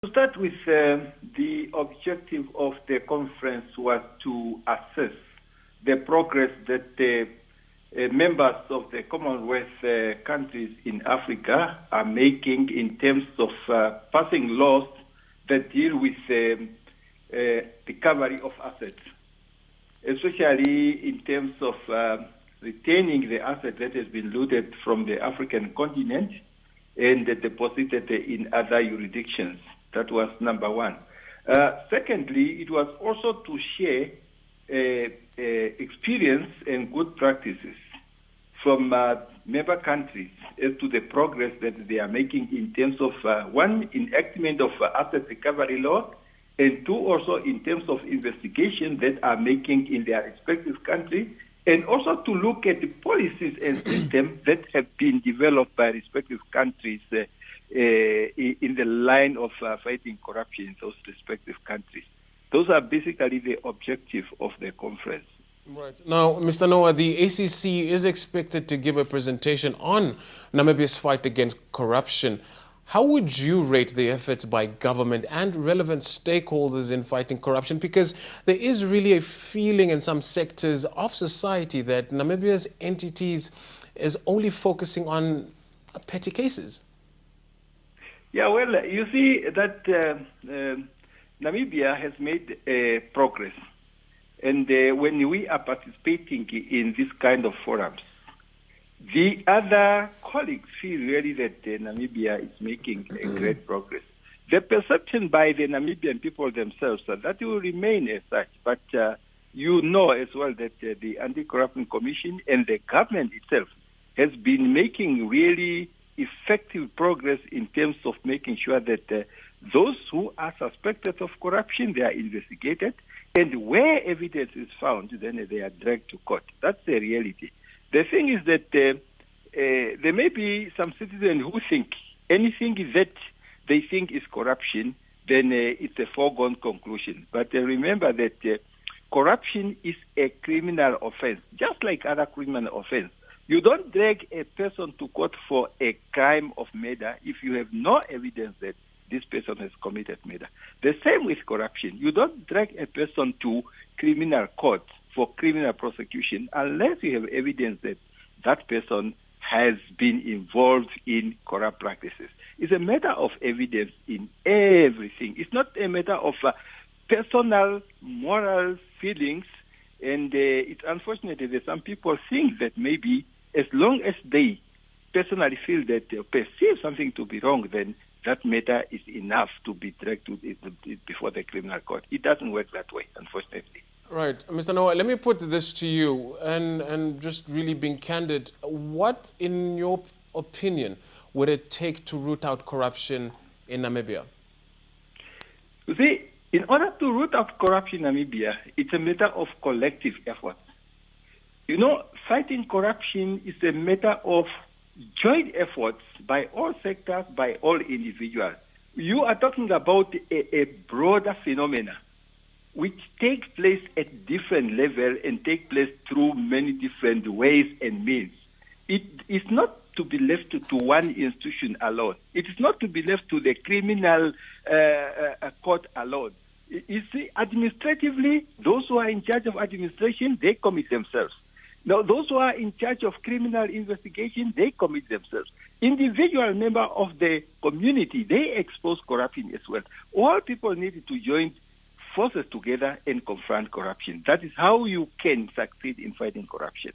To start with, the objective of the conference was to assess the progress that the members of the Commonwealth countries in Africa are making in terms of passing laws that deal with recovery of assets, especially in terms of retaining the asset that has been looted from the African continent and deposited in other jurisdictions. That was number one. Secondly, it was also to share experience and good practices from member countries as to the progress that they are making in terms of, one, enactment of asset recovery law, and two, also in terms of investigation that are making in their respective country, and also to look at the policies and systems that have been developed by respective countries in the line of fighting corruption in those respective countries. Those are basically the objective of the conference. Right. Now, Mr. Noah, the ACC is expected to give a presentation on Namibia's fight against corruption. How would you rate the efforts by government and relevant stakeholders in fighting corruption? Because there is really a feeling in some sectors of society that Namibia's entities is only focusing on petty cases. Yeah, well, you see that Namibia has made progress. And when we are participating in this kind of forums, the other colleagues feel really that Namibia is making a great progress. The perception by the Namibian people themselves that will remain as such, but you know as well that the Anti-Corruption Commission and the government itself has been making really effective progress in terms of making sure that those who are suspected of corruption, they are investigated, and where evidence is found, then they are dragged to court. That's the reality. The thing is that there may be some citizens who think anything that they think is corruption, then it's a foregone conclusion. But remember that corruption is a criminal offense, just like other criminal offense. You don't drag a person to court for a crime of murder if you have no evidence that this person has committed murder. The same with corruption. You don't drag a person to criminal court for criminal prosecution unless you have evidence that that person has been involved in corrupt practices. It's a matter of evidence in everything. It's not a matter of personal moral feelings, and it's unfortunate that some people think that maybe as long as they personally feel that they perceive something to be wrong, then that matter is enough to be dragged before the criminal court. It doesn't work that way, unfortunately. Right. Mr. Noah, let me put this to you, and just really being candid. What, in your opinion, would it take to root out corruption in Namibia? You see, in order to root out corruption in Namibia, it's a matter of collective effort. You know, fighting corruption is a matter of joint efforts by all sectors, by all individuals. You are talking about a broader phenomena which takes place at different levels and takes place through many different ways and means. It is not to be left to one institution alone. It is not to be left to the criminal court alone. You see, administratively, those who are in charge of administration, they commit themselves. Now, those who are in charge of criminal investigation, they commit themselves. Individual members of the community, they expose corruption as well. All people need to join forces together and confront corruption. That is how you can succeed in fighting corruption.